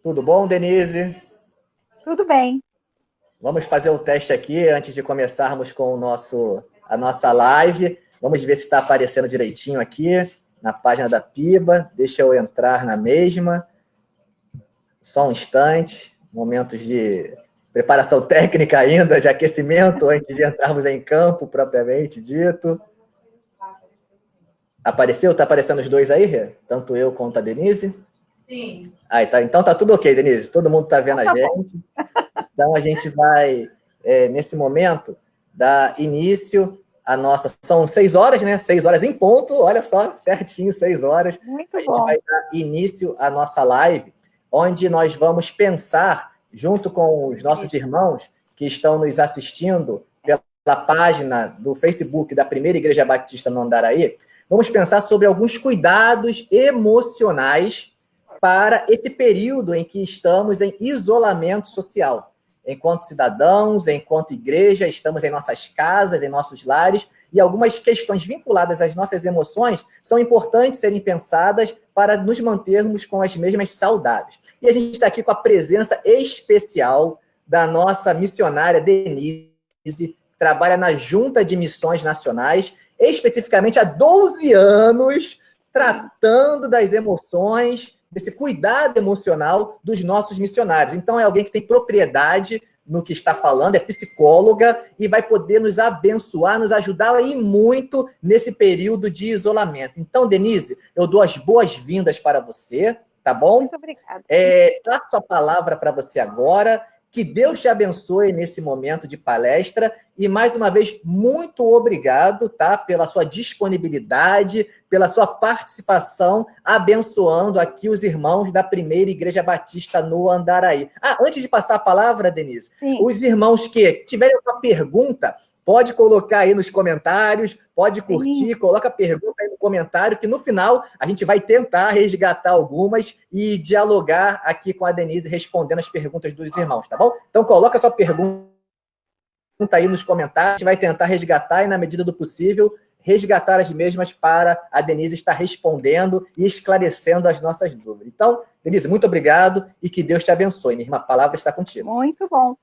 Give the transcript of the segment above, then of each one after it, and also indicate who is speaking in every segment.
Speaker 1: Tudo bom, Denise?
Speaker 2: Tudo bem.
Speaker 1: Vamos fazer o teste aqui antes de começarmos com a nossa live. Vamos ver se está aparecendo direitinho aqui na página da PIBA. Deixa eu entrar na mesma. Só um instante. Momentos de preparação técnica ainda, de aquecimento, antes de entrarmos em campo, propriamente dito. Apareceu? Está aparecendo os dois aí, Rê? Tanto eu quanto a Denise?
Speaker 3: Sim.
Speaker 1: Tá. Então tá tudo ok, Denise. Todo mundo está vendo a gente.
Speaker 2: Bom.
Speaker 1: Então a gente vai, nesse momento, dar início à nossa... São 6 horas, né? 6 horas em ponto, olha só, certinho, 6 horas.
Speaker 2: Muito
Speaker 1: a gente
Speaker 2: bom.
Speaker 1: vai dar início à nossa live, onde nós vamos pensar, junto com os nossos irmãos que estão nos assistindo pela página do Facebook da Primeira Igreja Batista no Andaraí, vamos pensar sobre alguns cuidados emocionais para esse período em que estamos em isolamento social. Enquanto cidadãos, enquanto igreja, estamos em nossas casas, em nossos lares, e algumas questões vinculadas às nossas emoções são importantes serem pensadas para nos mantermos com as mesmas saudáveis. E a gente está aqui com a presença especial da nossa missionária Denise, que trabalha na Junta de Missões Nacionais, especificamente há 12 anos, tratando das emoções, desse cuidado emocional dos nossos missionários. Então, é alguém que tem propriedade no que está falando, é psicóloga e vai poder nos abençoar, nos ajudar aí muito nesse período de isolamento. Então, Denise, eu dou as boas-vindas para você, tá bom?
Speaker 2: Muito obrigada.
Speaker 1: Passo a palavra para você agora. Que Deus te abençoe nesse momento de palestra e, mais uma vez, muito obrigado, tá, pela sua disponibilidade, pela sua participação, abençoando aqui os irmãos da Primeira Igreja Batista no Andaraí. Antes de passar a palavra, Denise,
Speaker 2: Sim.
Speaker 1: Os irmãos que tiverem uma pergunta, pode colocar aí nos comentários, pode curtir, coloca a pergunta aí no comentário, que no final a gente vai tentar resgatar algumas e dialogar aqui com a Denise, respondendo as perguntas dos irmãos, tá bom? Então coloca a sua pergunta aí nos comentários, a gente vai tentar resgatar e, na medida do possível, resgatar as mesmas para a Denise estar respondendo e esclarecendo as nossas dúvidas. Então, Denise, muito obrigado e que Deus te abençoe. Minha irmã, a palavra está contigo.
Speaker 2: Muito bom.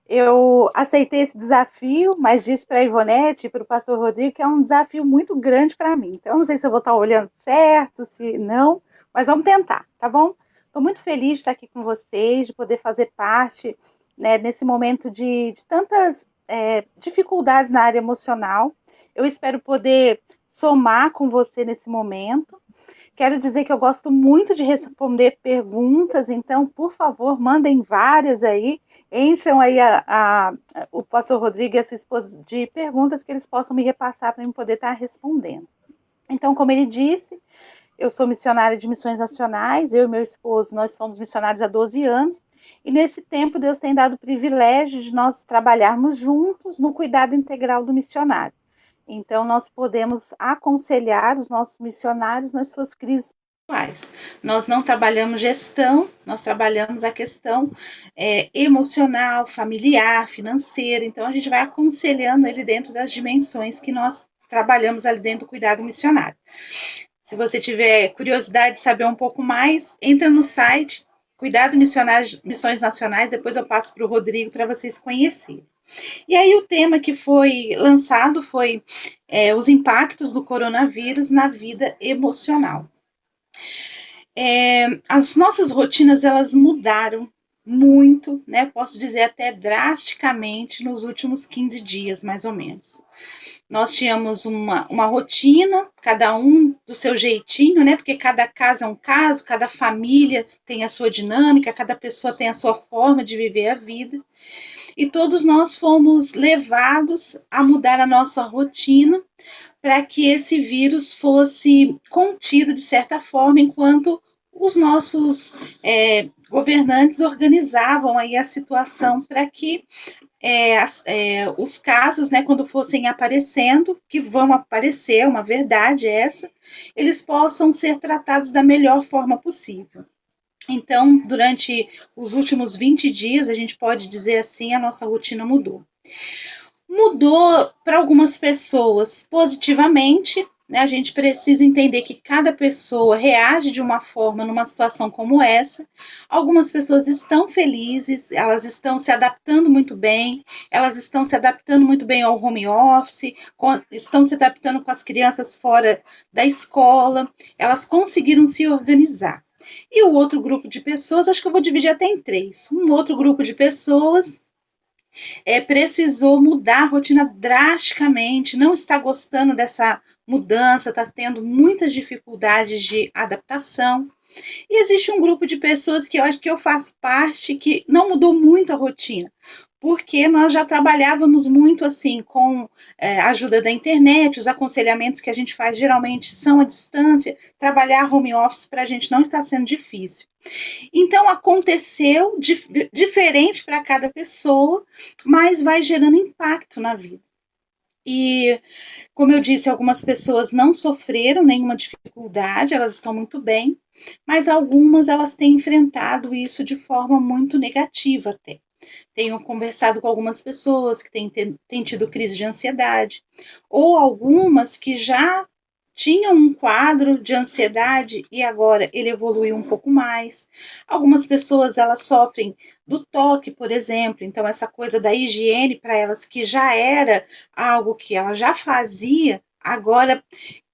Speaker 2: Eu aceitei esse desafio, mas disse para a Ivonete e para o pastor Rodrigo que é um desafio muito grande para mim. Então, não sei se eu vou estar olhando certo, se não, mas vamos tentar, tá bom? Estou muito feliz de estar aqui com vocês, de poder fazer parte, né, nesse momento de tantas dificuldades na área emocional. Eu espero poder somar com você nesse momento. Quero dizer que eu gosto muito de responder perguntas, então, por favor, mandem várias aí, encham aí o pastor Rodrigo e a sua esposa de perguntas que eles possam me repassar para eu poder estar respondendo. Então, como ele disse, eu sou missionária de missões nacionais, eu e meu esposo, nós somos missionários há 12 anos, e nesse tempo Deus tem dado o privilégio de nós trabalharmos juntos no cuidado integral do missionário. Então, nós podemos aconselhar os nossos missionários nas suas crises pessoais. Nós não trabalhamos gestão, nós trabalhamos a questão emocional, familiar, financeira. Então, a gente vai aconselhando ele dentro das dimensões que nós trabalhamos ali dentro do cuidado missionário. Se você tiver curiosidade de saber um pouco mais, entra no site Cuidado Missionário Missões Nacionais, depois eu passo para o Rodrigo para vocês conhecerem. E aí o tema que foi lançado foi os impactos do coronavírus na vida emocional. As nossas rotinas, elas mudaram muito, né? Posso dizer até drasticamente nos últimos 15 dias, mais ou menos. Nós tínhamos uma rotina, cada um do seu jeitinho, né? Porque cada caso é um caso, cada família tem a sua dinâmica, cada pessoa tem a sua forma de viver a vida. E todos nós fomos levados a mudar a nossa rotina para que esse vírus fosse contido de certa forma, enquanto os nossos governantes organizavam aí a situação para que os casos, né, quando fossem aparecendo, que vão aparecer, uma verdade essa, eles possam ser tratados da melhor forma possível. Então, durante os últimos 20 dias, a gente pode dizer assim, a nossa rotina mudou. Mudou para algumas pessoas positivamente, né? A gente precisa entender que cada pessoa reage de uma forma numa situação como essa. Algumas pessoas estão felizes, elas estão se adaptando muito bem, elas estão se adaptando muito bem ao home office, estão se adaptando com as crianças fora da escola, elas conseguiram se organizar. E o outro grupo de pessoas, acho que eu vou dividir até em três. Um outro grupo de pessoas precisou mudar a rotina drasticamente, não está gostando dessa mudança, está tendo muitas dificuldades de adaptação. E existe um grupo de pessoas que eu acho que eu faço parte, que não mudou muito a rotina, porque nós já trabalhávamos muito assim com a ajuda da internet, os aconselhamentos que a gente faz geralmente são à distância, trabalhar home office para a gente não está sendo difícil. Então aconteceu diferente para cada pessoa, mas vai gerando impacto na vida. E, como eu disse, algumas pessoas não sofreram nenhuma dificuldade, elas estão muito bem, mas algumas elas têm enfrentado isso de forma muito negativa até. Tenho conversado com algumas pessoas que têm tido crise de ansiedade, ou algumas que já tinham um quadro de ansiedade e agora ele evoluiu um pouco mais. Algumas pessoas elas sofrem do toque, por exemplo, então essa coisa da higiene para elas que já era algo que ela já fazia, agora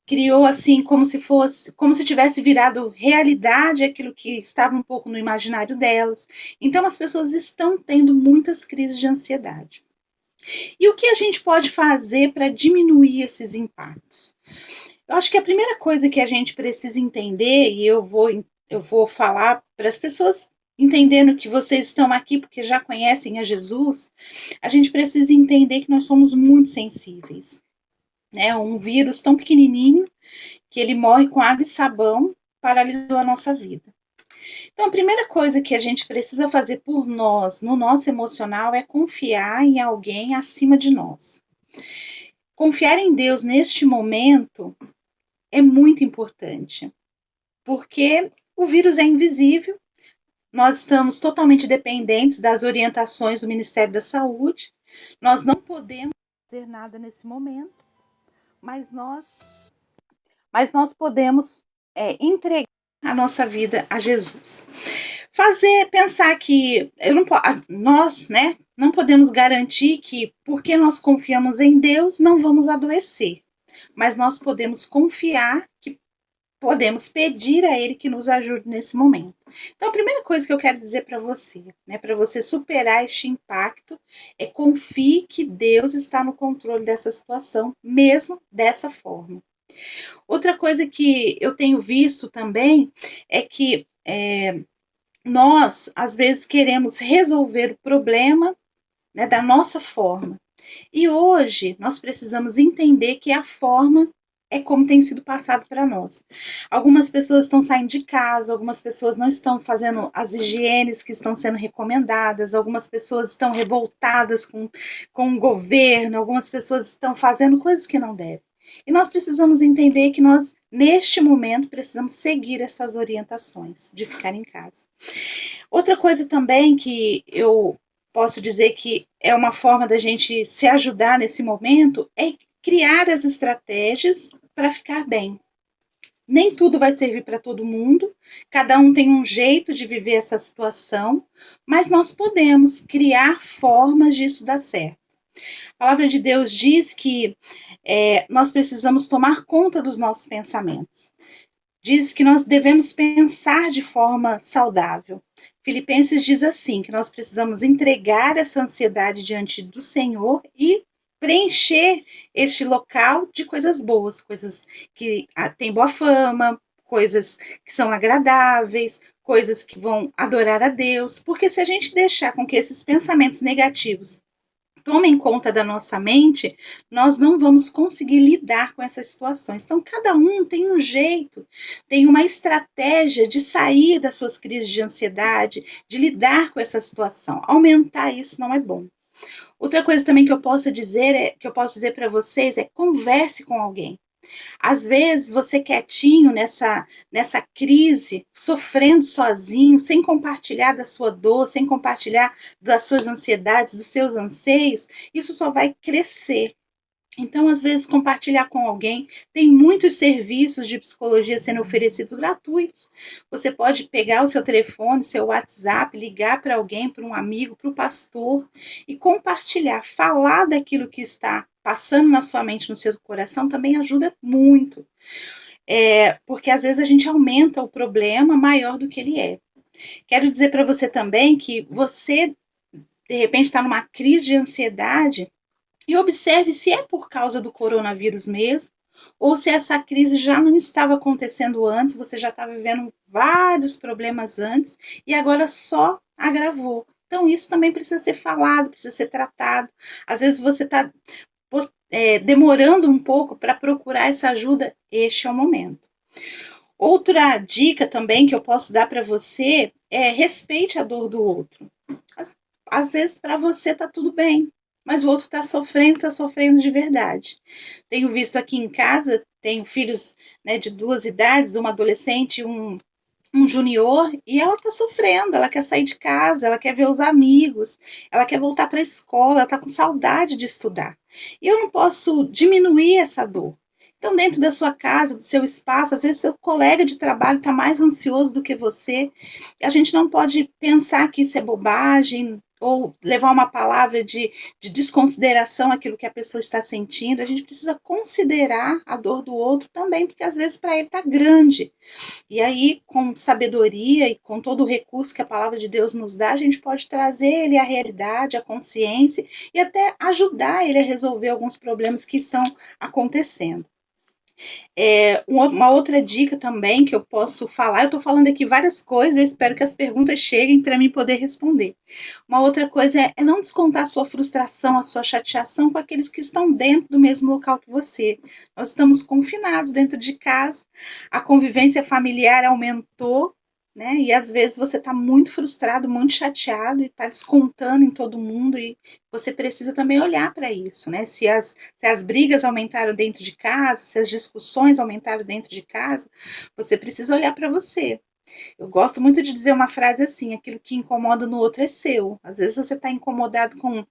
Speaker 2: criou assim como se tivesse virado realidade aquilo que estava um pouco no imaginário delas. Então as pessoas estão tendo muitas crises de ansiedade. E o que a gente pode fazer para diminuir esses impactos? Eu acho que a primeira coisa que a gente precisa entender, e eu vou falar para as pessoas entendendo que vocês estão aqui porque já conhecem a Jesus, a gente precisa entender que nós somos muito sensíveis. Né? Um vírus tão pequenininho que ele morre com água e sabão paralisou a nossa vida. Então, a primeira coisa que a gente precisa fazer por nós, no nosso emocional, é confiar em alguém acima de nós. Confiar em Deus neste momento é muito importante, porque o vírus é invisível, nós estamos totalmente dependentes das orientações do Ministério da Saúde, nós não podemos fazer nada nesse momento, mas nós podemos entregar a nossa vida a Jesus. Pensar que nós, né, não podemos garantir que porque nós confiamos em Deus não vamos adoecer, mas nós podemos confiar que podemos pedir a Ele que nos ajude nesse momento. Então, a primeira coisa que eu quero dizer para você, né, para você superar este impacto, é confie que Deus está no controle dessa situação, mesmo dessa forma. Outra coisa que eu tenho visto também é que nós, às vezes, queremos resolver o problema, né, da nossa forma. E hoje nós precisamos entender que a forma é como tem sido passado para nós. Algumas pessoas estão saindo de casa, algumas pessoas não estão fazendo as higienes que estão sendo recomendadas, algumas pessoas estão revoltadas com o governo, algumas pessoas estão fazendo coisas que não devem. E nós precisamos entender que nós, neste momento, precisamos seguir essas orientações de ficar em casa. Outra coisa também que eu posso dizer que é uma forma da gente se ajudar nesse momento é criar as estratégias para ficar bem. Nem tudo vai servir para todo mundo, cada um tem um jeito de viver essa situação, mas nós podemos criar formas disso dar certo. A palavra de Deus diz que nós precisamos tomar conta dos nossos pensamentos. Diz que nós devemos pensar de forma saudável. Filipenses diz assim, que nós precisamos entregar essa ansiedade diante do Senhor e preencher este local de coisas boas, coisas que têm boa fama, coisas que são agradáveis, coisas que vão adorar a Deus, porque se a gente deixar com que esses pensamentos negativos tomem conta da nossa mente, nós não vamos conseguir lidar com essas situações. Então, cada um tem um jeito, tem uma estratégia de sair das suas crises de ansiedade, de lidar com essa situação. Aumentar isso não é bom. Outra coisa também que eu posso dizer para vocês é converse com alguém. Às vezes, você quietinho nessa crise, sofrendo sozinho, sem compartilhar da sua dor, sem compartilhar das suas ansiedades, dos seus anseios, isso só vai crescer. Então, às vezes, compartilhar com alguém. Tem muitos serviços de psicologia sendo oferecidos gratuitos. Você pode pegar o seu telefone, seu WhatsApp, ligar para alguém, para um amigo, para o pastor e compartilhar, falar daquilo que está passando na sua mente, no seu coração, também ajuda muito. Porque às vezes a gente aumenta o problema maior do que ele é. Quero dizer para você também que você, de repente, está numa crise de ansiedade. E observe se é por causa do coronavírus mesmo, ou se essa crise já não estava acontecendo antes, você já estava vivendo vários problemas antes e agora só agravou. Então, isso também precisa ser falado, precisa ser tratado. Às vezes você está demorando um pouco para procurar essa ajuda, este é o momento. Outra dica também que eu posso dar para você é respeite a dor do outro. Às vezes, para você está tudo bem, mas o outro está sofrendo de verdade. Tenho visto aqui em casa, tenho filhos, né, de 2 idades, uma adolescente e um junior, e ela está sofrendo, ela quer sair de casa, ela quer ver os amigos, ela quer voltar para a escola, ela está com saudade de estudar. E eu não posso diminuir essa dor. Então, dentro da sua casa, do seu espaço, às vezes seu colega de trabalho está mais ansioso do que você. A gente não pode pensar que isso é bobagem ou levar uma palavra de desconsideração àquilo que a pessoa está sentindo. A gente precisa considerar a dor do outro também, porque às vezes para ele está grande. E aí, com sabedoria e com todo o recurso que a palavra de Deus nos dá, a gente pode trazer ele à realidade, à consciência e até ajudar ele a resolver alguns problemas que estão acontecendo. Uma outra dica também que eu posso falar, eu estou falando aqui várias coisas, eu espero que as perguntas cheguem para mim poder responder. Uma outra coisa é não descontar a sua frustração, a sua chateação com aqueles que estão dentro do mesmo local que você. Nós estamos confinados dentro de casa, a convivência familiar aumentou, né? E às vezes você está muito frustrado, muito chateado e está descontando em todo mundo e você precisa também olhar para isso, né? Se as brigas aumentaram dentro de casa, se as discussões aumentaram dentro de casa, você precisa olhar para você. Eu gosto muito de dizer uma frase assim: aquilo que incomoda no outro é seu. Às vezes você está incomodado com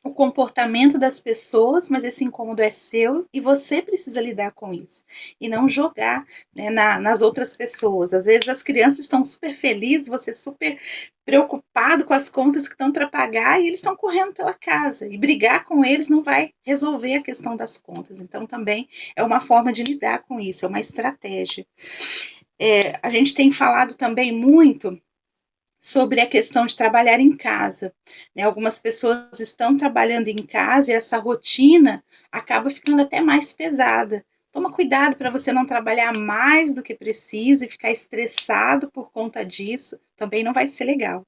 Speaker 2: o comportamento das pessoas, mas esse incômodo é seu e você precisa lidar com isso e não jogar, né, nas outras pessoas. Às vezes as crianças estão super felizes, você super preocupado com as contas que estão para pagar e eles estão correndo pela casa e brigar com eles não vai resolver a questão das contas. Então também é uma forma de lidar com isso, é uma estratégia. A gente tem falado também muito sobre a questão de trabalhar em casa, né? Algumas pessoas estão trabalhando em casa e essa rotina acaba ficando até mais pesada. Toma cuidado para você não trabalhar mais do que precisa e ficar estressado por conta disso, também não vai ser legal.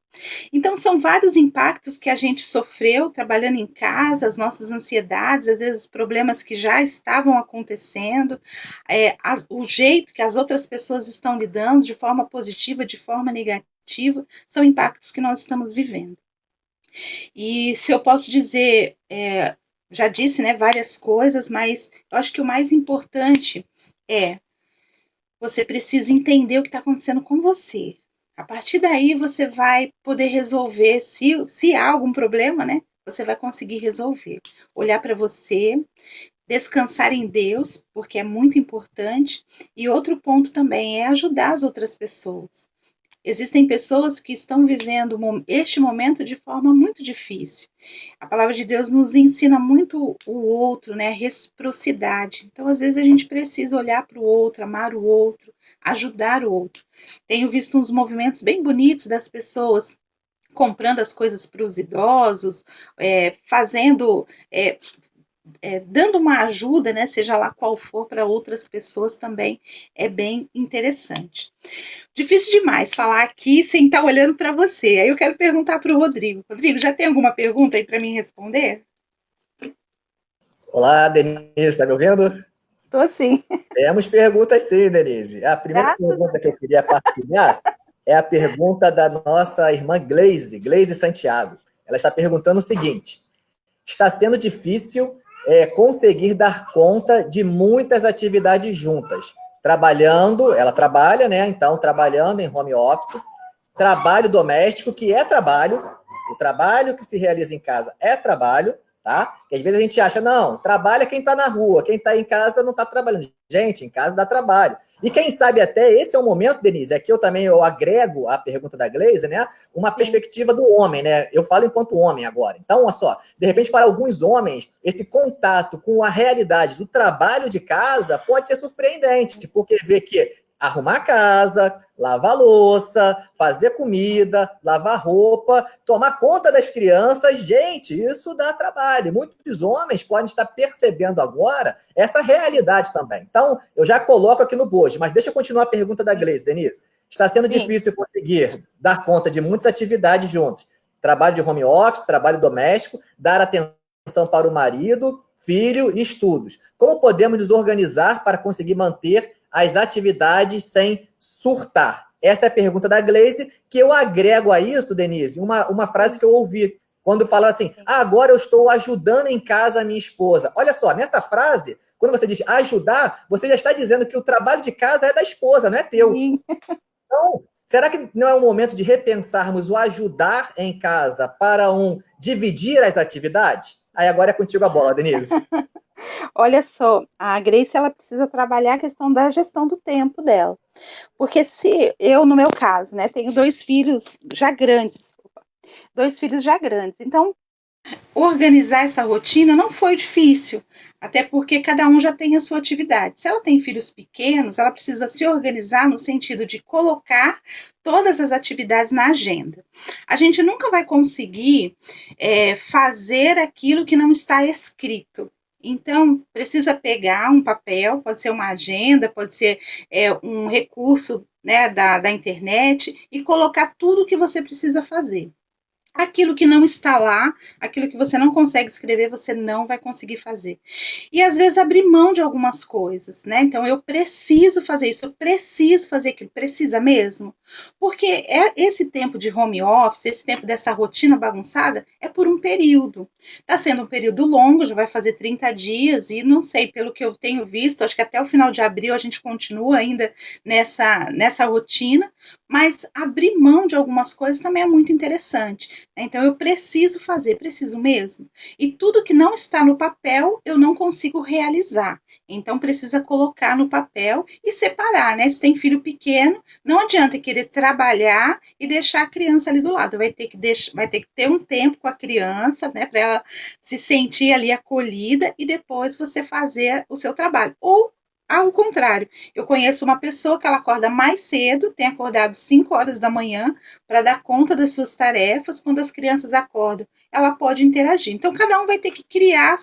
Speaker 2: Então, são vários impactos que a gente sofreu trabalhando em casa, as nossas ansiedades, às vezes problemas que já estavam acontecendo, o jeito que as outras pessoas estão lidando, de forma positiva, de forma negativa, são impactos que nós estamos vivendo. E se eu posso dizer, já disse, né, várias coisas, mas eu acho que o mais importante é você precisa entender o que está acontecendo com você. A partir daí você vai poder resolver, se há algum problema, né? Você vai conseguir resolver. Olhar para você, descansar em Deus, porque é muito importante. E outro ponto também é ajudar as outras pessoas. Existem pessoas que estão vivendo este momento de forma muito difícil. A palavra de Deus nos ensina muito o outro, né? A reciprocidade. Então, às vezes, a gente precisa olhar para o outro, amar o outro, ajudar o outro. Tenho visto uns movimentos bem bonitos das pessoas comprando as coisas para os idosos, fazendo, dando uma ajuda, né, seja lá qual for, para outras pessoas também é bem interessante. Difícil demais falar aqui sem estar olhando para você. Aí eu quero perguntar para o Rodrigo. Rodrigo, já tem alguma pergunta aí para mim responder?
Speaker 1: Olá, Denise, está me ouvindo?
Speaker 2: Estou sim.
Speaker 1: Temos perguntas sim, Denise. A primeira pergunta que eu queria partilhar é a pergunta da nossa irmã Gleise Santiago. Ela está perguntando o seguinte: está sendo difícil conseguir dar conta de muitas atividades juntas. Trabalhando, ela trabalha, né? Então, trabalhando em home office, trabalho doméstico, que é trabalho, o trabalho que se realiza em casa é trabalho, tá? Que às vezes a gente acha, não, trabalha quem está na rua, quem está em casa não está trabalhando. Gente, em casa dá trabalho. E quem sabe até esse é o momento, Denise, é que eu agrego à pergunta da Gleise, né, uma perspectiva do homem, né? Eu falo enquanto homem agora. Então, olha só, de repente, para alguns homens, esse contato com a realidade do trabalho de casa pode ser surpreendente, porque vê que arrumar a casa, lavar louça, fazer comida, lavar roupa, tomar conta das crianças, gente, isso dá trabalho. Muitos homens podem estar percebendo agora essa realidade também. Então, eu já coloco aqui no bojo, mas deixa eu continuar a pergunta da Gleise, Denise. Está sendo difícil conseguir dar conta de muitas atividades juntos. Trabalho de home office, trabalho doméstico, dar atenção para o marido, filho e estudos. Como podemos nos organizar para conseguir manter as atividades sem surtar? Essa é a pergunta da Gleise, que eu agrego a isso, Denise, uma frase que eu ouvi, quando fala assim, agora eu estou ajudando em casa a minha esposa. Olha só, nessa frase, quando você diz ajudar, você já está dizendo que o trabalho de casa é da esposa, não é teu. Sim. Então, será que não é um momento de repensarmos o ajudar em casa para dividir as atividades? Aí agora é contigo a bola, Denise.
Speaker 2: Olha só, a Grace, ela precisa trabalhar a questão da gestão do tempo dela. Porque se eu, no meu caso, né, tenho dois filhos já grandes. Então, organizar essa rotina não foi difícil, até porque cada um já tem a sua atividade. Se ela tem filhos pequenos, ela precisa se organizar no sentido de colocar todas as atividades na agenda. A gente nunca vai conseguir fazer aquilo que não está escrito. Então, precisa pegar um papel, pode ser uma agenda, pode ser um recurso, né, da internet, e colocar tudo o que você precisa fazer. Aquilo que não está lá, aquilo que você não consegue escrever, você não vai conseguir fazer. E às vezes abrir mão de algumas coisas, né? Então eu preciso fazer isso, eu preciso fazer aquilo, precisa mesmo? Porque esse tempo de home office, esse tempo dessa rotina bagunçada, é por um período. Está sendo um período longo, já vai fazer 30 dias, e não sei, pelo que eu tenho visto, acho que até o final de abril a gente continua ainda nessa rotina, mas abrir mão de algumas coisas também é muito interessante. Então, eu preciso fazer, preciso mesmo. E tudo que não está no papel, eu não consigo realizar. Então, precisa colocar no papel e separar, né? Se tem filho pequeno, não adianta querer trabalhar e deixar a criança ali do lado. Vai ter que ter um tempo com a criança, né? Para ela se sentir ali acolhida e depois você fazer o seu trabalho. Ou ao contrário, eu conheço uma pessoa que ela acorda mais cedo, tem acordado 5 horas da manhã para dar conta das suas tarefas. Quando as crianças acordam, ela pode interagir. Então, cada um vai ter que criar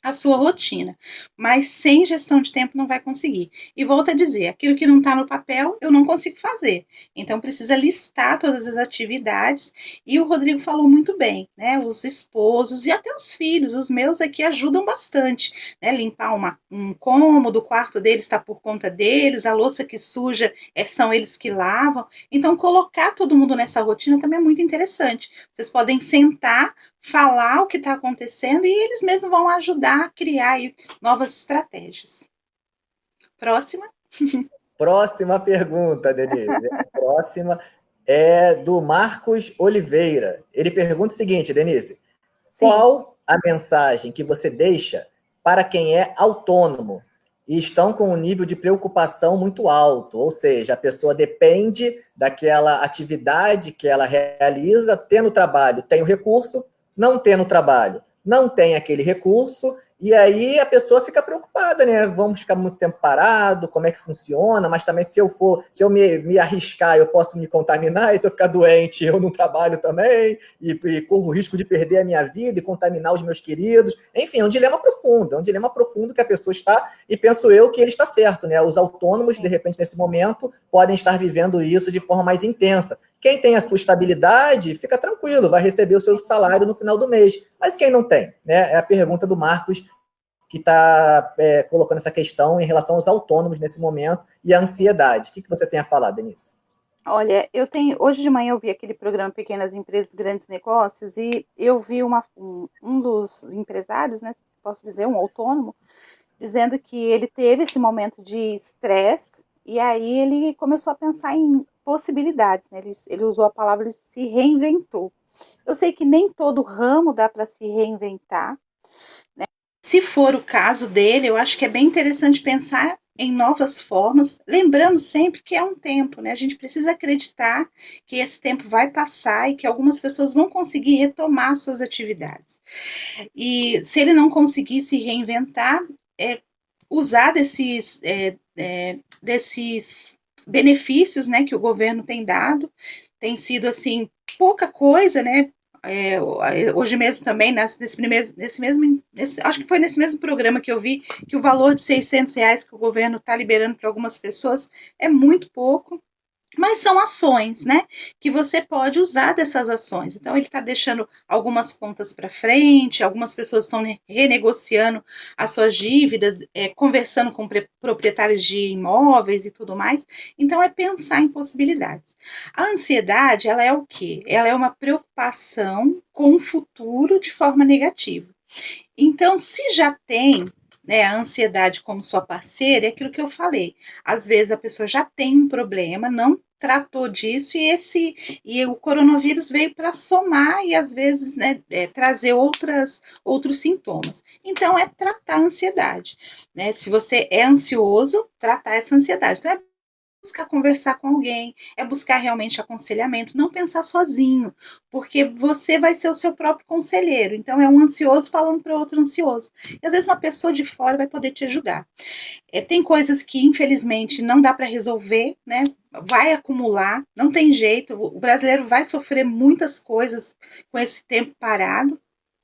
Speaker 2: a sua rotina, mas sem gestão de tempo não vai conseguir. E volto a dizer, aquilo que não está no papel, eu não consigo fazer. Então, precisa listar todas as atividades, e o Rodrigo falou muito bem, né? Os esposos e até os filhos, os meus aqui ajudam bastante, né? Limpar um cômodo, o quarto deles está por conta deles, a louça que suja são eles que lavam. Então, colocar todo mundo nessa rotina também é muito interessante. Vocês podem sentar, falar o que está acontecendo e eles mesmos vão ajudar a criar aí novas estratégias. Próxima.
Speaker 1: Próxima pergunta, Denise. A próxima é do Marcos Oliveira. Ele pergunta o seguinte, Denise. Sim. Qual a mensagem que você deixa para quem é autônomo e estão com um nível de preocupação muito alto? Ou seja, a pessoa depende daquela atividade que ela realiza, tendo trabalho, tem o recurso, não tendo trabalho, não tem aquele recurso, e aí a pessoa fica preocupada, né? Vamos ficar muito tempo parado, como é que funciona, mas também se eu me arriscar, eu posso me contaminar, e se eu ficar doente, eu não trabalho também, e corro o risco de perder a minha vida e contaminar os meus queridos. Enfim, é um dilema profundo que a pessoa está, e penso eu que ele está certo, né? Os autônomos, de repente, nesse momento, podem estar vivendo isso de forma mais intensa. Quem tem a sua estabilidade, fica tranquilo, vai receber o seu salário no final do mês. Mas quem não tem? Né? É a pergunta do Marcos que está colocando essa questão em relação aos autônomos nesse momento e a ansiedade. O que você tem a falar, Denise?
Speaker 2: Olha, hoje de manhã eu vi aquele programa Pequenas Empresas, Grandes Negócios, e eu vi um dos empresários, né, posso dizer, um autônomo, dizendo que ele teve esse momento de estresse e aí ele começou a pensar em possibilidades, né? Ele usou a palavra, ele se reinventou. Eu sei que nem todo ramo dá para se reinventar. Se for o caso dele, eu acho que é bem interessante pensar em novas formas, lembrando sempre que é um tempo, né? A gente precisa acreditar que esse tempo vai passar e que algumas pessoas vão conseguir retomar suas atividades. E se ele não conseguir se reinventar, usar desses benefícios, né, que o governo tem dado, tem sido assim pouca coisa, né? Hoje mesmo também, acho que foi nesse mesmo programa que eu vi que o valor de R$ 600 que o governo está liberando para algumas pessoas é muito pouco. Mas são ações, né? Que você pode usar dessas ações. Então, ele está deixando algumas contas para frente, algumas pessoas estão renegociando as suas dívidas, conversando com proprietários de imóveis e tudo mais. Então, é pensar em possibilidades. A ansiedade, ela é o quê? Ela é uma preocupação com o futuro de forma negativa. Então, se já tem, né, a ansiedade como sua parceira, é aquilo que eu falei. Às vezes a pessoa já tem um problema, não tratou disso e o coronavírus veio para somar e às vezes, né, trazer outros sintomas. Então é tratar a ansiedade, né? Se você é ansioso, tratar essa ansiedade. Então é buscar conversar com alguém, é buscar realmente aconselhamento, não pensar sozinho, porque você vai ser o seu próprio conselheiro. Então, é um ansioso falando para outro ansioso. E às vezes uma pessoa de fora vai poder te ajudar. Tem coisas que, infelizmente, não dá para resolver, né? Vai acumular, não tem jeito. O brasileiro vai sofrer muitas coisas com esse tempo parado.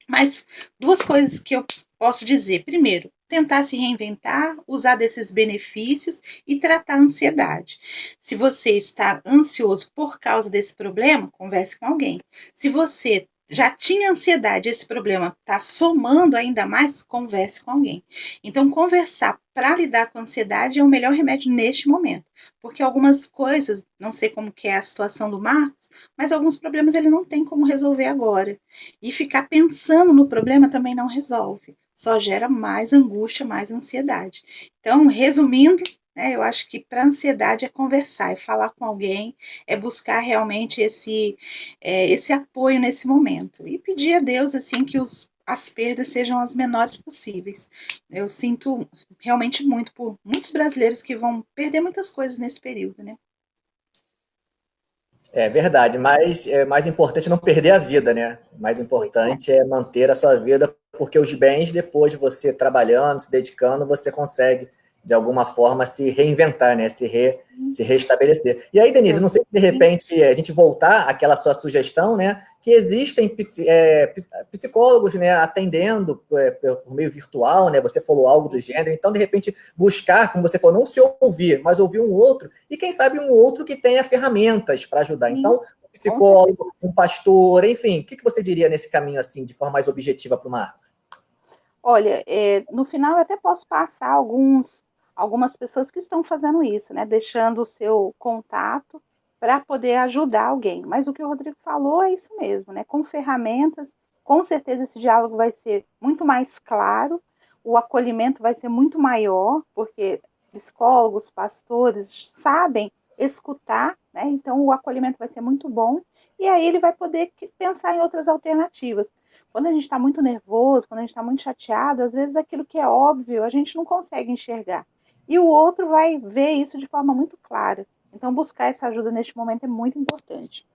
Speaker 2: Mas duas coisas que eu posso dizer. Primeiro, tentar se reinventar, usar desses benefícios e tratar a ansiedade. Se você está ansioso por causa desse problema, converse com alguém. Se você já tinha ansiedade, esse problema está somando ainda mais, converse com alguém. Então, conversar para lidar com a ansiedade é o melhor remédio neste momento. Porque algumas coisas, não sei como que é a situação do Marcos, mas alguns problemas ele não tem como resolver agora. E ficar pensando no problema também não resolve, só gera mais angústia, mais ansiedade. Então, resumindo, né, eu acho que para ansiedade é conversar, é falar com alguém, é buscar realmente esse apoio nesse momento e pedir a Deus assim que as perdas sejam as menores possíveis. Eu sinto realmente muito por muitos brasileiros que vão perder muitas coisas nesse período, né?
Speaker 1: É verdade, mas é mais importante não perder a vida, né? O mais
Speaker 2: Pois é.
Speaker 1: importante é manter a sua vida, porque os bens, depois de você trabalhando, se dedicando, você consegue, de alguma forma, se reinventar, né? Se restabelecer. E aí, Denise,
Speaker 2: Eu
Speaker 1: não sei se de repente a gente voltar àquela sua sugestão, né? Que existem psicólogos, né, atendendo por meio virtual, né? Você falou algo do gênero, então, de repente, buscar, como você falou, não se ouvir, mas ouvir um outro, e quem sabe um outro que tenha ferramentas para ajudar.
Speaker 2: sim,
Speaker 1: Então, um psicólogo, um pastor, enfim, o que você diria nesse caminho, assim, de forma mais objetiva para o Marco?
Speaker 2: olha, no final eu até posso passar algumas pessoas que estão fazendo isso, né? Deixando o seu contato para poder ajudar alguém. Mas o que o Rodrigo falou é isso mesmo, né? Com ferramentas, com certeza esse diálogo vai ser muito mais claro, o acolhimento vai ser muito maior, porque psicólogos, pastores sabem escutar, né? Então o acolhimento vai ser muito bom, e aí ele vai poder pensar em outras alternativas. Quando a gente está muito nervoso, quando a gente está muito chateado, às vezes aquilo que é óbvio a gente não consegue enxergar. E o outro vai ver isso de forma muito clara. Então, buscar essa ajuda neste momento é muito importante.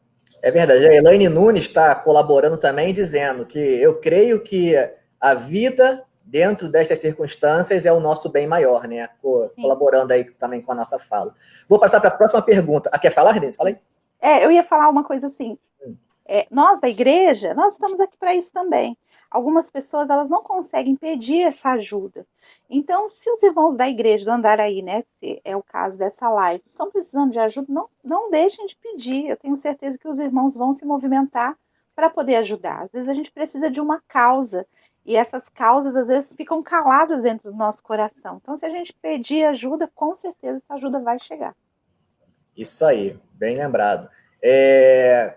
Speaker 1: É verdade. A Elaine Nunes está colaborando também, dizendo que eu creio que a vida dentro destas circunstâncias é o nosso bem maior, né?
Speaker 2: Sim.
Speaker 1: Colaborando aí também com a nossa fala. Vou passar para a próxima pergunta. Quer falar, Denise? Fala aí.
Speaker 2: Eu ia falar uma coisa assim. Nós da igreja, nós estamos aqui para isso também. Algumas pessoas elas não conseguem pedir essa ajuda. Então, se os irmãos da igreja do Andaraí, né, que é o caso dessa live, estão precisando de ajuda, não deixem de pedir. Eu tenho certeza que os irmãos vão se movimentar para poder ajudar. Às vezes a gente precisa de uma causa e essas causas às vezes ficam caladas dentro do nosso coração. Então, se a gente pedir ajuda, com certeza essa ajuda vai chegar.
Speaker 1: Isso aí, bem lembrado.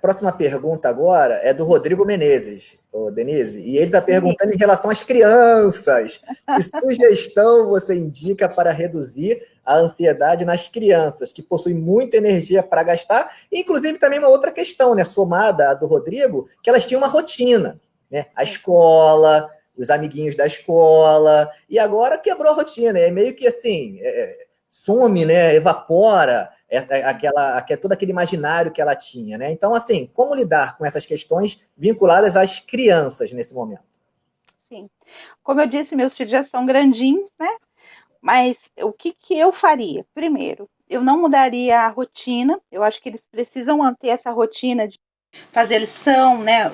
Speaker 1: Próxima pergunta agora é do Rodrigo Menezes, Denise, e ele está perguntando em relação às crianças. Que sugestão você indica para reduzir a ansiedade nas crianças, que possuem muita energia para gastar? Inclusive, também uma outra questão, né, somada à do Rodrigo, que elas tinham uma rotina, né? A escola, os amiguinhos da escola, e agora quebrou a rotina, é meio que assim, some, né, evapora todo aquele imaginário que ela tinha, né? Então, assim, como lidar com essas questões vinculadas às crianças nesse momento?
Speaker 2: Sim. Como eu disse, meus filhos já são grandinhos, né? Mas o que eu faria? Primeiro, eu não mudaria a rotina. Eu acho que eles precisam manter essa rotina de fazer lição, né?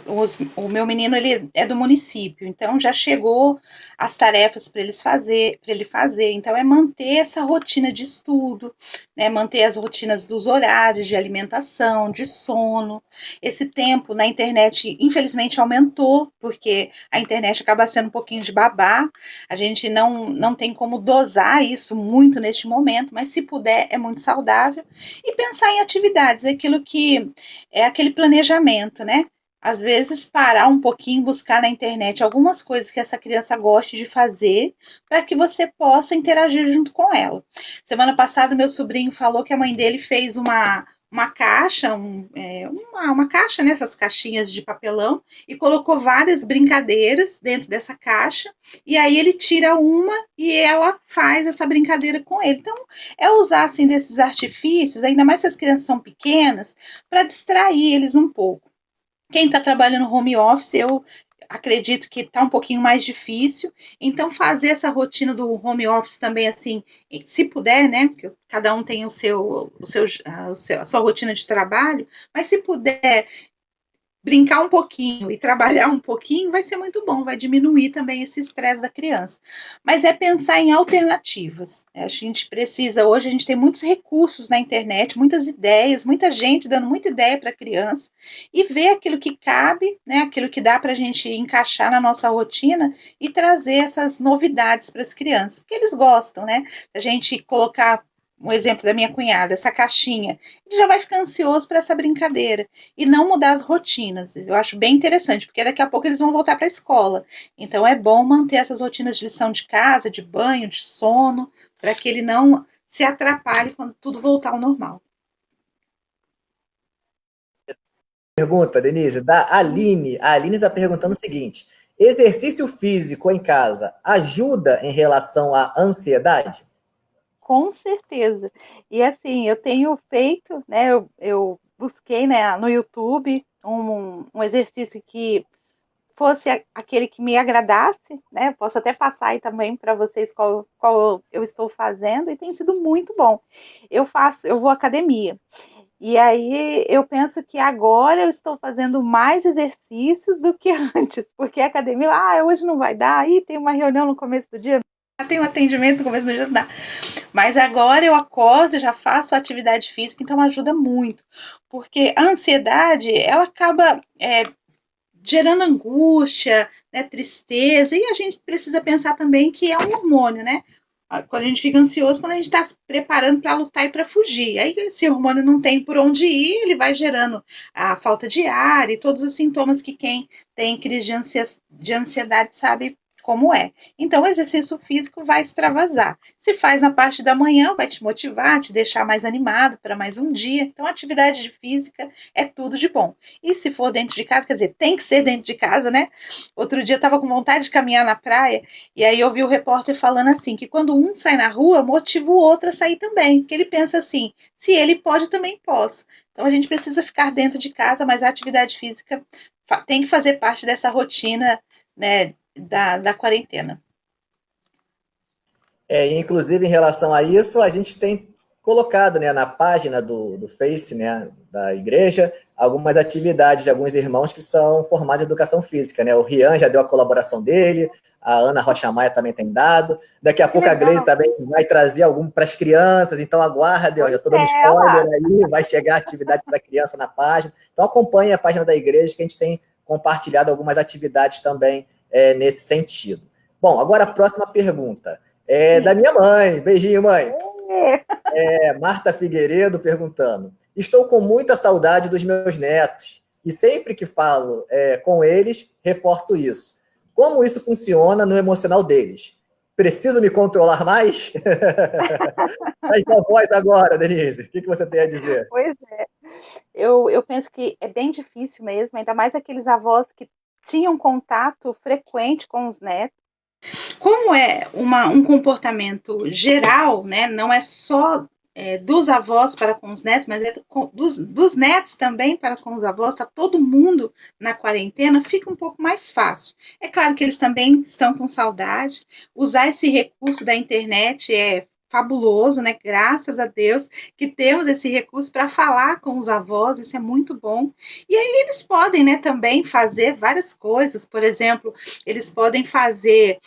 Speaker 2: O meu menino ele é do município, então já chegou as tarefas para ele fazer. Então é manter essa rotina de estudo, né? Manter as rotinas dos horários de alimentação, de sono. Esse tempo na internet, infelizmente, aumentou, porque a internet acaba sendo um pouquinho de babá. A gente não tem como dosar isso muito neste momento, mas se puder, é muito saudável. E pensar em atividades, aquilo que é aquele planejamento, né? Às vezes parar um pouquinho, buscar na internet algumas coisas que essa criança goste de fazer, para que você possa interagir junto com ela. Semana passada, meu sobrinho falou que a mãe dele fez uma caixa, uma caixa, né, essas caixinhas de papelão, e colocou várias brincadeiras dentro dessa caixa, e aí ele tira uma e ela faz essa brincadeira com ele. Então, é usar, assim, desses artifícios, ainda mais se as crianças são pequenas, para distrair eles um pouco. Quem está trabalhando home office, eu acredito que está um pouquinho mais difícil, então fazer essa rotina do home office também, assim, se puder, né, porque cada um tem a sua rotina de trabalho, mas se puder brincar um pouquinho e trabalhar um pouquinho, vai ser muito bom, vai diminuir também esse estresse da criança. Mas é pensar em alternativas. A gente precisa, hoje a gente tem muitos recursos na internet, muitas ideias, muita gente dando muita ideia para a criança, e ver aquilo que cabe, né, aquilo que dá para a gente encaixar na nossa rotina e trazer essas novidades para as crianças, porque eles gostam, né? A gente colocar um exemplo da minha cunhada, essa caixinha, ele já vai ficar ansioso para essa brincadeira e não mudar as rotinas. Eu acho bem interessante, porque daqui a pouco eles vão voltar para a escola. Então é bom manter essas rotinas de lição de casa, de banho, de sono, para que ele não se atrapalhe quando tudo voltar ao normal.
Speaker 1: Pergunta, Denise, da Aline. A Aline está perguntando o seguinte: exercício físico em casa ajuda em relação à ansiedade?
Speaker 2: Com certeza. E assim, eu tenho feito, né? Eu busquei, né, no YouTube um exercício que fosse aquele que me agradasse, né? Posso até passar aí também para vocês qual eu estou fazendo, e tem sido muito bom. Eu vou à academia. E aí eu penso que agora eu estou fazendo mais exercícios do que antes, porque a academia, hoje não vai dar, aí tem uma reunião no começo do dia, tem um atendimento no começo do dia, não dá. Mas agora eu acordo, já faço atividade física, então ajuda muito. Porque a ansiedade, ela acaba gerando angústia, né, tristeza, e a gente precisa pensar também que é um hormônio, né? Quando a gente fica ansioso, quando a gente está se preparando para lutar e para fugir. Aí, esse hormônio não tem por onde ir, ele vai gerando a falta de ar e todos os sintomas que quem tem crise de ansiedade sabe como é. Então, o exercício físico vai extravasar. Se faz na parte da manhã, vai te motivar, te deixar mais animado para mais um dia. Então, atividade física é tudo de bom. E se for dentro de casa, quer dizer, tem que ser dentro de casa, né? Outro dia eu estava com vontade de caminhar na praia, e aí eu vi o repórter falando assim, que quando um sai na rua, motiva o outro a sair também, porque ele pensa assim, se ele pode, eu também posso. Então a gente precisa ficar dentro de casa, mas a atividade física tem que fazer parte dessa rotina, né, da quarentena.
Speaker 1: Inclusive, em relação a isso, a gente tem colocado, né, na página do Face, né, da igreja, algumas atividades de alguns irmãos que são formados em educação física. Né? O Rian já deu a colaboração dele, a Ana Rocha Maia também tem dado. Daqui a pouco a Gleice também vai trazer algum para as crianças, então aguarde, já estou dando spoiler aí, vai chegar a atividade para criança na página. Então acompanhe a página da igreja, que a gente tem compartilhado algumas atividades também nesse sentido. Bom, agora a próxima pergunta. Da minha mãe. Beijinho, mãe. Marta Figueiredo perguntando: Estou com muita saudade dos meus netos e sempre que falo com eles, reforço isso. Como isso funciona no emocional deles? Preciso me controlar mais? Mas com a voz agora, Denise, o que você tem a dizer?
Speaker 2: Pois é. Eu penso que é bem difícil mesmo, ainda mais aqueles avós que tinham contato frequente com os netos. Como é um comportamento geral, né? Não é só dos avós para com os netos, mas dos netos também para com os avós, está todo mundo na quarentena, fica um pouco mais fácil. É claro que eles também estão com saudade, usar esse recurso da internet é fabuloso, né? Graças a Deus que temos esse recurso para falar com os avós, isso é muito bom. E aí eles podem, né, também fazer várias coisas, por exemplo, eles podem fazer,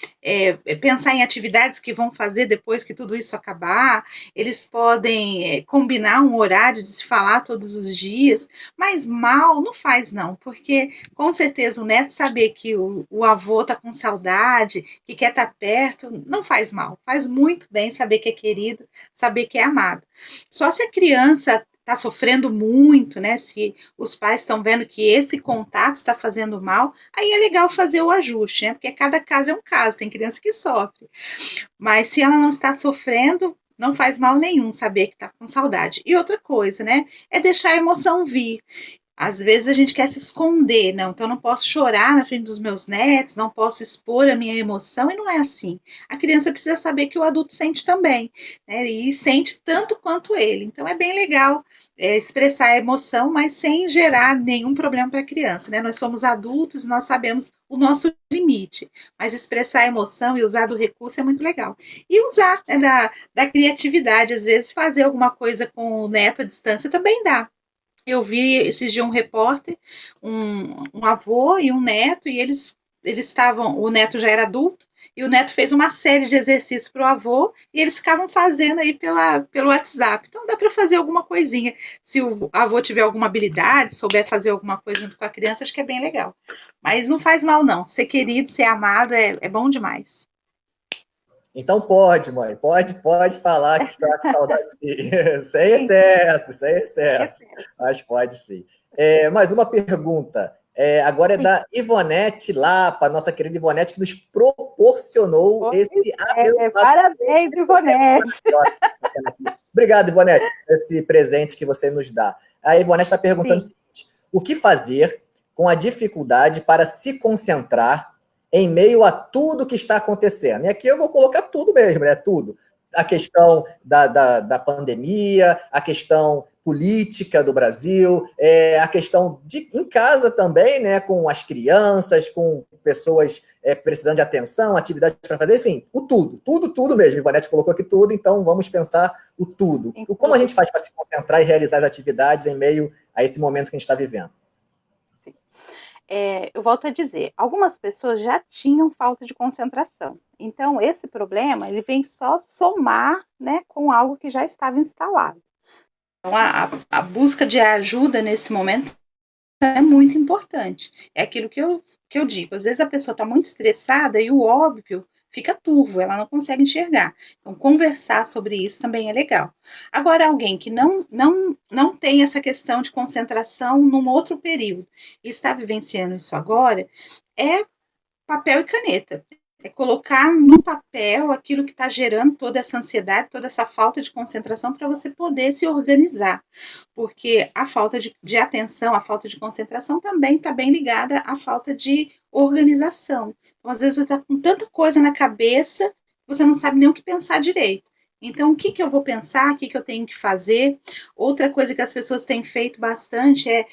Speaker 2: pensar em atividades que vão fazer depois que tudo isso acabar, eles podem combinar um horário de se falar todos os dias, mas mal não faz não, porque com certeza o neto saber que o avô está com saudade, que quer estar perto, não faz mal, faz muito bem saber que é querido, saber que é amado. Só se a criança está sofrendo muito, né? Se os pais estão vendo que esse contato está fazendo mal, aí é legal fazer o ajuste, né? Porque cada caso é um caso, tem criança que sofre. Mas se ela não está sofrendo, não faz mal nenhum saber que está com saudade. E outra coisa, né? É deixar a emoção vir. Às vezes a gente quer se esconder, não, então eu não posso chorar na frente dos meus netos, não posso expor a minha emoção, e não é assim. A criança precisa saber que o adulto sente também, né, e sente tanto quanto ele. Então é bem legal expressar a emoção, mas sem gerar nenhum problema para a criança, né? Nós somos adultos e nós sabemos o nosso limite, mas expressar a emoção e usar do recurso é muito legal. E usar, né, da criatividade, às vezes fazer alguma coisa com o neto à distância também dá. Eu vi esses dias um repórter, um avô e um neto, e eles estavam, o neto já era adulto, e o neto fez uma série de exercícios para o avô, e eles ficavam fazendo aí pelo WhatsApp. Então dá para fazer alguma coisinha. Se o avô tiver alguma habilidade, souber fazer alguma coisa junto com a criança, acho que é bem legal. Mas não faz mal, não. Ser querido, ser amado é bom demais.
Speaker 1: Então pode, mãe, pode falar que está com saudade sim. Sem excesso, sem excesso. Mas pode sim. Mais uma pergunta. Agora é da Ivonete Lapa, nossa querida Ivonete, que nos proporcionou esse
Speaker 2: parabéns, Ivonete.
Speaker 1: Obrigado, Ivonete, por esse presente que você nos dá. A Ivonete está perguntando o seguinte: o que fazer com a dificuldade para se concentrar em meio a tudo que está acontecendo? E aqui eu vou colocar tudo mesmo, né? Tudo. A questão da pandemia, a questão política do Brasil, a questão em casa também, né? Com as crianças, com pessoas precisando de atenção, atividades para fazer, enfim, o tudo mesmo. A Ivonete colocou aqui tudo, então vamos pensar o tudo. Como a gente faz para se concentrar e realizar as atividades em meio a esse momento que a gente está vivendo?
Speaker 2: Eu volto a dizer, algumas pessoas já tinham falta de concentração. Então, esse problema, ele vem só somar, né, com algo que já estava instalado. Então, a busca de ajuda nesse momento é muito importante. É aquilo que eu digo. Às vezes a pessoa está muito estressada e o óbvio fica turvo, ela não consegue enxergar. Então, conversar sobre isso também é legal. Agora, alguém que não tem essa questão de concentração num outro período e está vivenciando isso agora, é papel e caneta. É colocar no papel aquilo que está gerando toda essa ansiedade, toda essa falta de concentração para você poder se organizar. Porque a falta de atenção, a falta de concentração também está bem ligada à falta de organização. Então, às vezes, você está com tanta coisa na cabeça, você não sabe nem o que pensar direito. Então, o que eu vou pensar, o que eu tenho que fazer? Outra coisa que as pessoas têm feito bastante é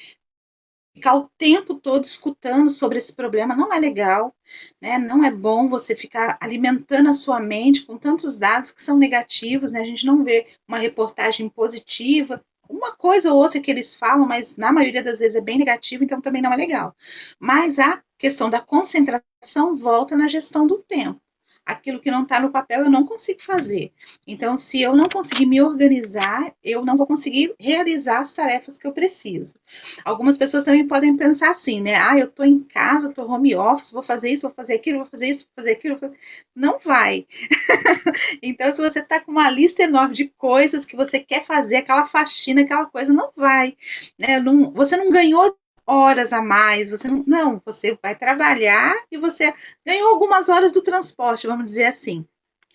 Speaker 2: ficar o tempo todo escutando sobre esse problema não é legal, né? Não é bom você ficar alimentando a sua mente com tantos dados que são negativos, né? A gente não vê uma reportagem positiva, uma coisa ou outra que eles falam, mas na maioria das vezes é bem negativo, então também não é legal. Mas a questão da concentração volta na gestão do tempo. aquilo que não está no papel eu não consigo fazer. Então, se eu não conseguir me organizar, eu não vou conseguir realizar as tarefas que eu preciso. Algumas pessoas também podem pensar assim, né? Ah, eu estou em casa, estou home office, vou fazer isso, vou fazer aquilo, vou fazer isso, vou fazer aquilo. Não vai. Então, se você está com uma lista enorme de coisas que você quer fazer, aquela faxina, aquela coisa, não vai. Né? Não, você não ganhou horas a mais, você não, você vai trabalhar e você ganhou algumas horas do transporte, vamos dizer assim.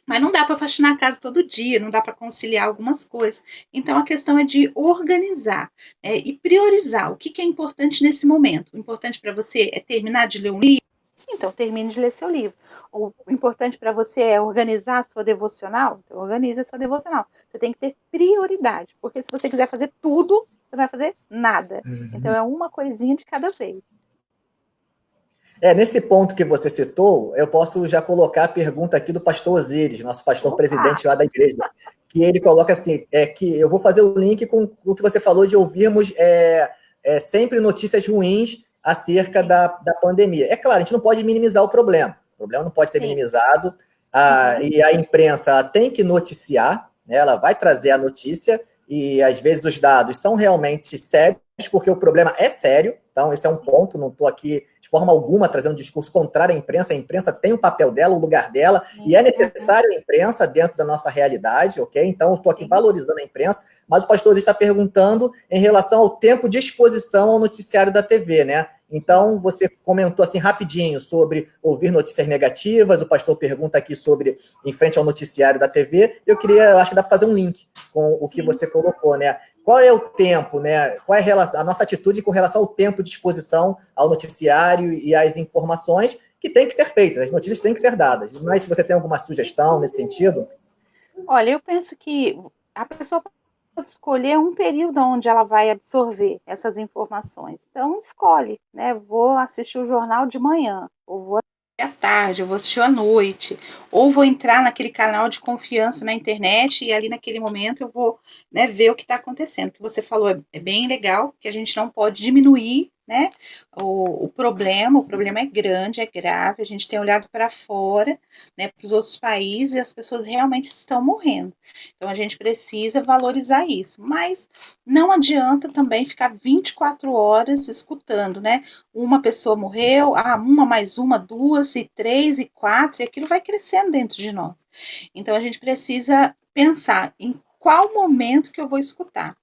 Speaker 2: Mas não dá para faxinar a casa todo dia, não dá para conciliar algumas coisas. Então a questão é de organizar e priorizar o que é importante nesse momento. O importante para você é terminar de ler um livro? Então, termine de ler seu livro. O importante para você é organizar a sua devocional? Então, organize a sua devocional. Você tem que ter prioridade, porque se você quiser fazer tudo, você não vai fazer nada. Então, é uma coisinha de cada vez.
Speaker 1: Nesse ponto que você citou, eu posso já colocar a pergunta aqui do pastor Osíris, nosso pastor presidente lá da igreja, que ele coloca assim, que eu vou fazer o link com o que você falou de ouvirmos sempre notícias ruins acerca da pandemia. É claro, a gente não pode minimizar o problema não pode ser minimizado, e a imprensa tem que noticiar, né, ela vai trazer a notícia, e às vezes os dados são realmente sérios, porque o problema é sério, então esse é um ponto, não estou aqui de forma alguma trazendo um discurso contrário à imprensa, a imprensa tem o papel dela, o lugar dela, e é necessário a imprensa dentro da nossa realidade, ok? Então, estou aqui valorizando a imprensa, mas o pastor está perguntando em relação ao tempo de exposição ao noticiário da TV, né? Então, você comentou assim rapidinho sobre ouvir notícias negativas, o pastor pergunta aqui sobre em frente ao noticiário da TV, eu acho que dá para fazer um link com o que você colocou, né? Qual é o tempo, né? Qual é a nossa atitude com relação ao tempo de exposição ao noticiário e às informações que têm que ser feitas, as notícias têm que ser dadas. Mas se você tem alguma sugestão nesse sentido?
Speaker 2: Olha, eu penso que a pessoa pode escolher um período onde ela vai absorver essas informações. Então, escolhe, né? Vou assistir o jornal de manhã, ou vou à tarde, eu vou assistir à noite, ou vou entrar naquele canal de confiança na internet e ali naquele momento eu vou, né, ver o que está acontecendo. O que você falou é bem legal, que a gente não pode diminuir, né, o problema é grande, é grave, a gente tem olhado para fora, né, para os outros países e as pessoas realmente estão morrendo. Então a gente precisa valorizar isso, mas não adianta também ficar 24 horas escutando, né? Uma pessoa morreu, uma mais uma, duas, e três, e quatro, e aquilo vai crescendo dentro de nós. Então a gente precisa pensar em qual momento que eu vou escutar.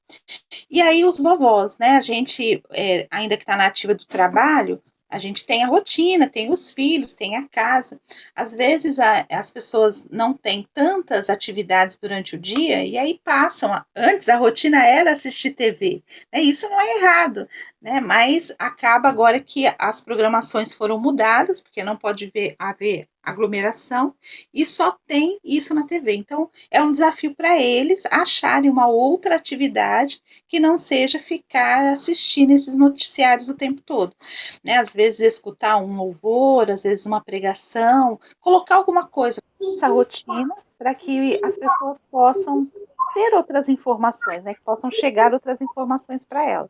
Speaker 2: E aí os vovós, né? A gente, ainda que está na ativa do trabalho, a gente tem a rotina, tem os filhos, tem a casa. Às vezes as pessoas não têm tantas atividades durante o dia e aí passam. Antes a rotina era assistir TV. Né? Isso não é errado, né? Mas acaba agora que as programações foram mudadas, porque não pode haver aglomeração, e só tem isso na TV. Então, é um desafio para eles acharem uma outra atividade que não seja ficar assistindo esses noticiários o tempo todo. Né? Às vezes escutar um louvor, às vezes uma pregação, colocar alguma coisa nessa rotina para que as pessoas possam ter outras informações, né? Que possam chegar outras informações para elas.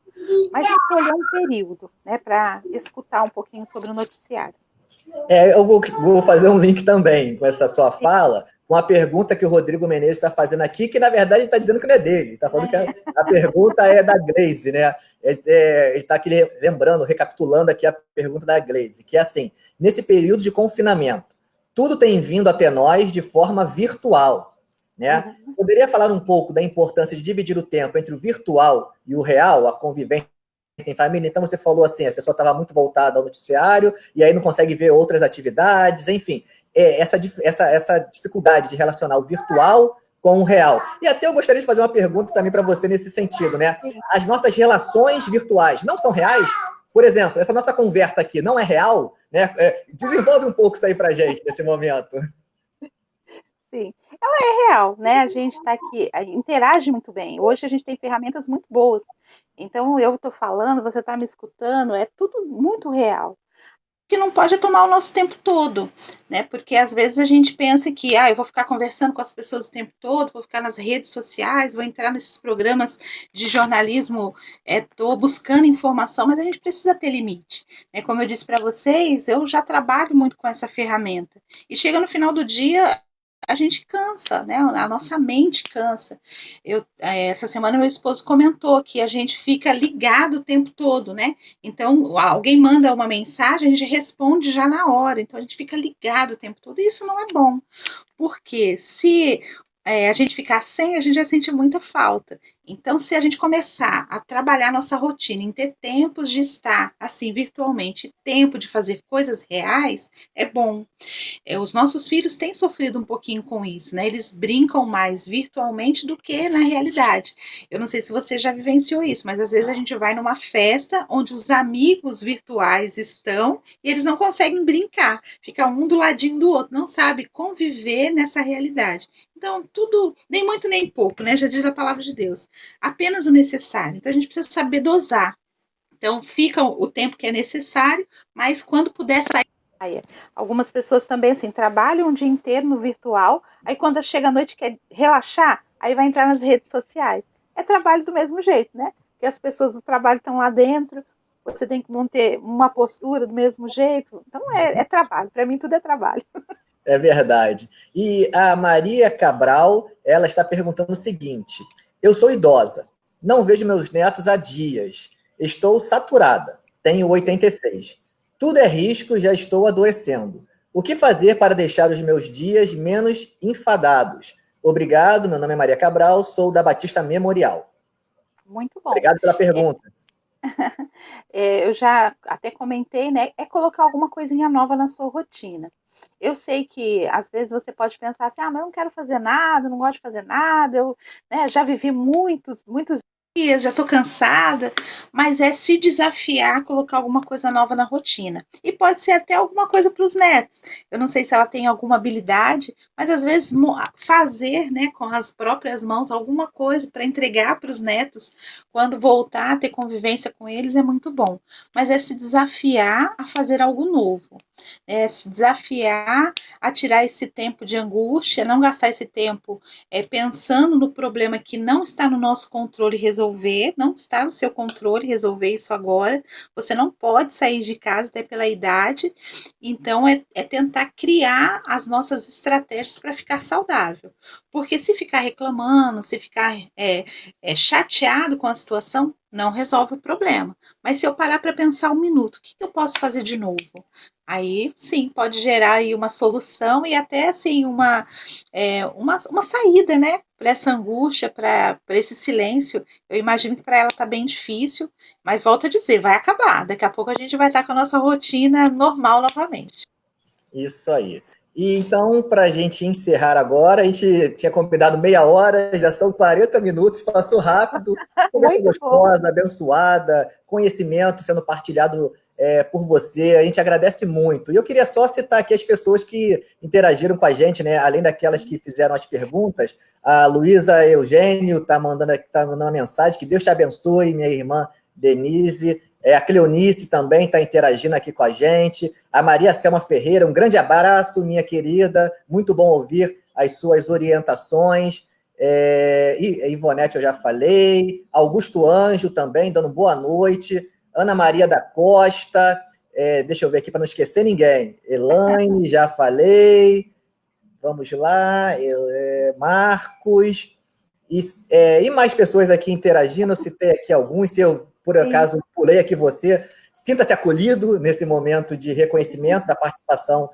Speaker 2: Mas escolher um período, né? Para escutar um pouquinho sobre o noticiário.
Speaker 1: Eu vou fazer um link também com essa sua fala, com a pergunta que o Rodrigo Menezes está fazendo aqui, que na verdade ele está dizendo que não é dele, está falando que a pergunta é da Gleise, né? Ele está aqui lembrando, recapitulando aqui a pergunta da Gleise, que é assim, nesse período de confinamento, tudo tem vindo até nós de forma virtual, né? Poderia falar um pouco da importância de dividir o tempo entre o virtual e o real, a convivência em família? Então você falou assim, a pessoa estava muito voltada ao noticiário e aí não consegue ver outras atividades, enfim, essa dificuldade de relacionar o virtual com o real. E até eu gostaria de fazer uma pergunta também para você nesse sentido, né? As nossas relações virtuais não são reais? Por exemplo, essa nossa conversa aqui não é real? Né? Desenvolve um pouco isso aí para a gente nesse momento.
Speaker 2: Sim, ela é real, né? A gente está aqui, interage muito bem. Hoje a gente tem ferramentas muito boas. Então, eu estou falando, você está me escutando, é tudo muito real. que não pode tomar o nosso tempo todo, né? Porque às vezes a gente pensa que eu vou ficar conversando com as pessoas o tempo todo, vou ficar nas redes sociais, vou entrar nesses programas de jornalismo, estou buscando informação, mas a gente precisa ter limite, né? Como eu disse para vocês, eu já trabalho muito com essa ferramenta e chega no final do dia a gente cansa, né? A nossa mente cansa. Essa semana meu esposo comentou que a gente fica ligado o tempo todo, né? Então, alguém manda uma mensagem, a gente responde já na hora. Então, a gente fica ligado o tempo todo. E isso não é bom, porque se a gente ficar sem, a gente já sente muita falta. Então, se a gente começar a trabalhar nossa rotina, em ter tempos de estar assim virtualmente, tempo de fazer coisas reais, é bom. Os nossos filhos têm sofrido um pouquinho com isso, né? Eles brincam mais virtualmente do que na realidade. Eu não sei se você já vivenciou isso, mas às vezes a gente vai numa festa onde os amigos virtuais estão e eles não conseguem brincar. Fica um do ladinho do outro, não sabe conviver nessa realidade. Então, tudo, nem muito nem pouco, né? Já diz a palavra de Deus. Apenas o necessário. Então, a gente precisa saber dosar. Então, fica o tempo que é necessário, mas quando puder sair. Algumas pessoas também assim trabalham o dia inteiro no virtual, aí quando chega a noite quer relaxar, aí vai entrar nas redes sociais. É trabalho do mesmo jeito, né? Porque as pessoas do trabalho estão lá dentro, você tem que manter uma postura do mesmo jeito. Então é trabalho, para mim tudo é trabalho.
Speaker 1: É verdade. E a Maria Cabral, ela está perguntando o seguinte: eu sou idosa, não vejo meus netos há dias, estou saturada, tenho 86. Tudo é risco, já estou adoecendo. O que fazer para deixar os meus dias menos enfadados? Obrigado, meu nome é Maria Cabral, sou da Batista Memorial.
Speaker 2: Muito bom.
Speaker 1: Obrigado pela pergunta.
Speaker 2: Eu já até comentei, né? É colocar alguma coisinha nova na sua rotina. Eu sei que às vezes você pode pensar assim, mas eu não quero fazer nada, não gosto de fazer nada, eu já vivi muitos dias, já estou cansada, mas é se desafiar a colocar alguma coisa nova na rotina. E pode ser até alguma coisa para os netos. Eu não sei se ela tem alguma habilidade, mas às vezes fazer, né, com as próprias mãos alguma coisa para entregar para os netos quando voltar a ter convivência com eles é muito bom. Mas é se desafiar a fazer algo novo. É se desafiar a tirar esse tempo de angústia, não gastar esse tempo pensando no problema que não está no nosso controle resolver, não está no seu controle resolver isso agora. Você não pode sair de casa até pela idade, então é tentar criar as nossas estratégias para ficar saudável. Porque se ficar reclamando, se ficar chateado com a situação, não resolve o problema. Mas se eu parar para pensar um minuto, o que eu posso fazer de novo? Aí, sim, pode gerar aí uma solução e até, assim, uma saída, né, para essa angústia, para esse silêncio. Eu imagino que para ela está bem difícil, mas volto a dizer, vai acabar. Daqui a pouco a gente vai estar com a nossa rotina normal novamente.
Speaker 1: Isso aí. E então, para a gente encerrar agora, a gente tinha combinado meia hora, já são 40 minutos, passou rápido, muito gostosa, abençoada, conhecimento sendo partilhado por você, a gente agradece muito. E eu queria só citar aqui as pessoas que interagiram com a gente, né? Além daquelas que fizeram as perguntas, a Luísa Eugênio está mandando uma mensagem, que Deus te abençoe, minha irmã Denise. A Cleonice também está interagindo aqui com a gente. A Maria Selma Ferreira, um grande abraço, minha querida. Muito bom ouvir as suas orientações. Ivonete, eu já falei. Augusto Anjo também, dando boa noite. Ana Maria da Costa. Deixa eu ver aqui para não esquecer ninguém. Elaine, já falei. Vamos lá. Marcos. E mais pessoas aqui interagindo. Eu citei aqui alguns. Se eu por acaso pulei aqui você, sinta-se acolhido nesse momento de reconhecimento da participação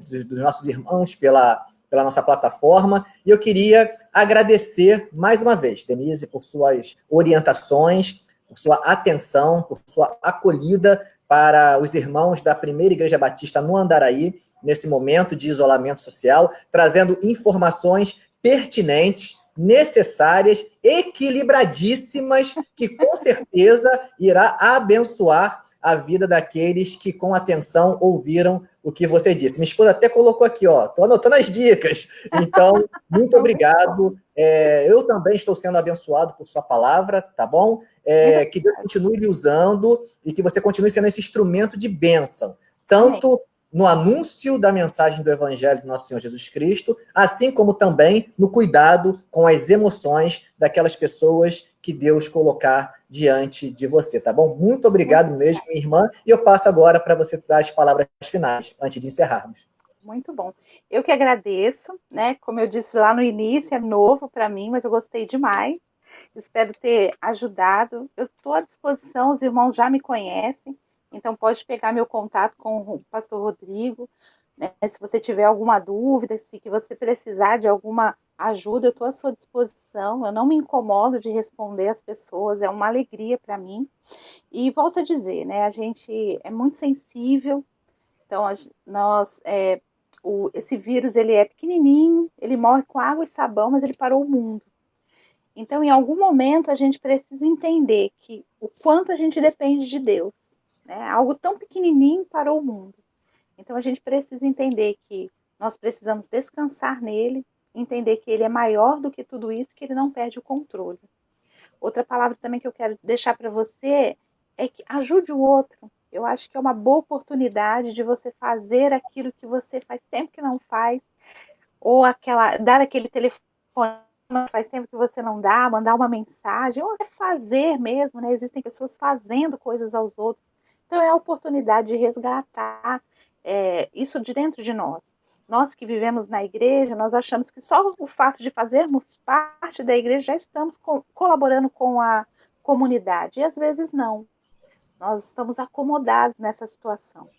Speaker 1: dos nossos irmãos pela nossa plataforma. E eu queria agradecer mais uma vez, Denise, por suas orientações, por sua atenção, por sua acolhida para os irmãos da Primeira Igreja Batista no Andaraí, nesse momento de isolamento social, trazendo informações pertinentes, necessárias, equilibradíssimas, que com certeza irá abençoar a vida daqueles que com atenção ouviram o que você disse. Minha esposa até colocou aqui, estou anotando as dicas. Então, muito obrigado. Eu também estou sendo abençoado por sua palavra, tá bom? Que Deus continue lhe usando e que você continue sendo esse instrumento de bênção tanto no anúncio da mensagem do Evangelho do nosso Senhor Jesus Cristo, assim como também no cuidado com as emoções daquelas pessoas que Deus colocar diante de você, tá bom? Muito obrigado mesmo, minha irmã, e eu passo agora para você dar as palavras finais, antes de encerrarmos.
Speaker 2: Muito bom. Eu que agradeço, né? Como eu disse lá no início, é novo para mim, mas eu gostei demais. Espero ter ajudado. Eu estou à disposição, os irmãos já me conhecem, então pode pegar meu contato com o pastor Rodrigo, né? Se você tiver alguma dúvida, se que você precisar de alguma ajuda, eu estou à sua disposição. Eu não me incomodo de responder às pessoas, é uma alegria para mim. E volto a dizer, né? A gente é muito sensível, então esse vírus ele é pequenininho, ele morre com água e sabão, mas ele parou o mundo. Então, em algum momento, a gente precisa entender que o quanto a gente depende de Deus. Né? Algo tão pequenininho parou o mundo. Então, a gente precisa entender que nós precisamos descansar nele, entender que ele é maior do que tudo isso, que ele não perde o controle. Outra palavra também que eu quero deixar para você é que ajude o outro. Eu acho que é uma boa oportunidade de você fazer aquilo que você faz tempo que não faz, ou dar aquele telefone faz tempo que você não dá, mandar uma mensagem, ou até fazer mesmo, né? Existem pessoas fazendo coisas aos outros. Então é a oportunidade de resgatar isso de dentro de nós. Nós que vivemos na igreja, nós achamos que só o fato de fazermos parte da igreja já estamos colaborando com a comunidade. E às vezes não. Nós estamos acomodados nessa situação.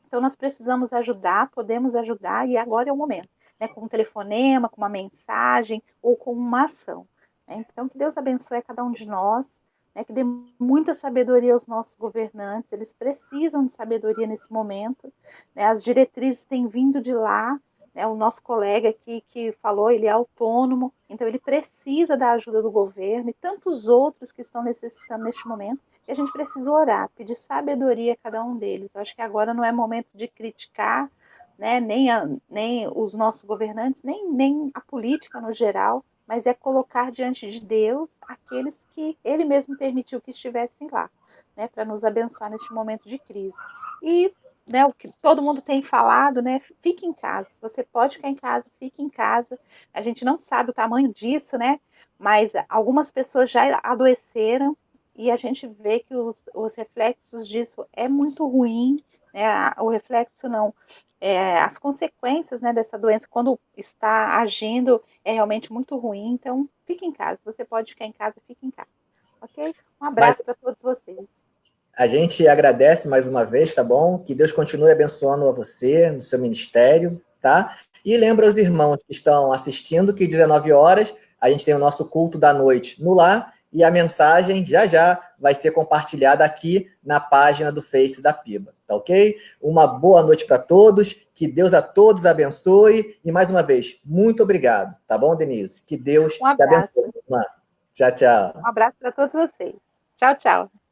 Speaker 2: Então nós precisamos ajudar, podemos ajudar, e agora é o momento. Né, com um telefonema, com uma mensagem ou com uma ação. Né? Então, que Deus abençoe a cada um de nós, né, que dê muita sabedoria aos nossos governantes, eles precisam de sabedoria nesse momento. Né? As diretrizes têm vindo de lá, né? O nosso colega aqui que falou, ele é autônomo, então ele precisa da ajuda do governo e tantos outros que estão necessitando neste momento, e a gente precisa orar, pedir sabedoria a cada um deles. Eu acho que agora não é momento de criticar, né, nem os nossos governantes, nem a política no geral, mas é colocar diante de Deus aqueles que Ele mesmo permitiu que estivessem lá, né, para nos abençoar neste momento de crise. E, né, o que todo mundo tem falado, né, fique em casa. Se você pode ficar em casa, fique em casa. A gente não sabe o tamanho disso, né, mas algumas pessoas já adoeceram e a gente vê que os reflexos disso é muito ruim, né, o reflexo não... as consequências, né, dessa doença, quando está agindo, é realmente muito ruim. Então, fique em casa. Se você pode ficar em casa, fique em casa. Ok? Um abraço para todos vocês.
Speaker 1: A gente agradece mais uma vez, tá bom? Que Deus continue abençoando a você, no seu ministério, tá? E lembra os irmãos que estão assistindo que 19 horas a gente tem o nosso culto da noite no lar, e a mensagem já vai ser compartilhada aqui na página do Face da PIBA, tá ok? Uma boa noite para todos, que Deus a todos abençoe, e mais uma vez, muito obrigado, tá bom, Denise? Que Deus te abençoe. Tchau, tchau.
Speaker 2: Um abraço para todos vocês. Tchau, tchau.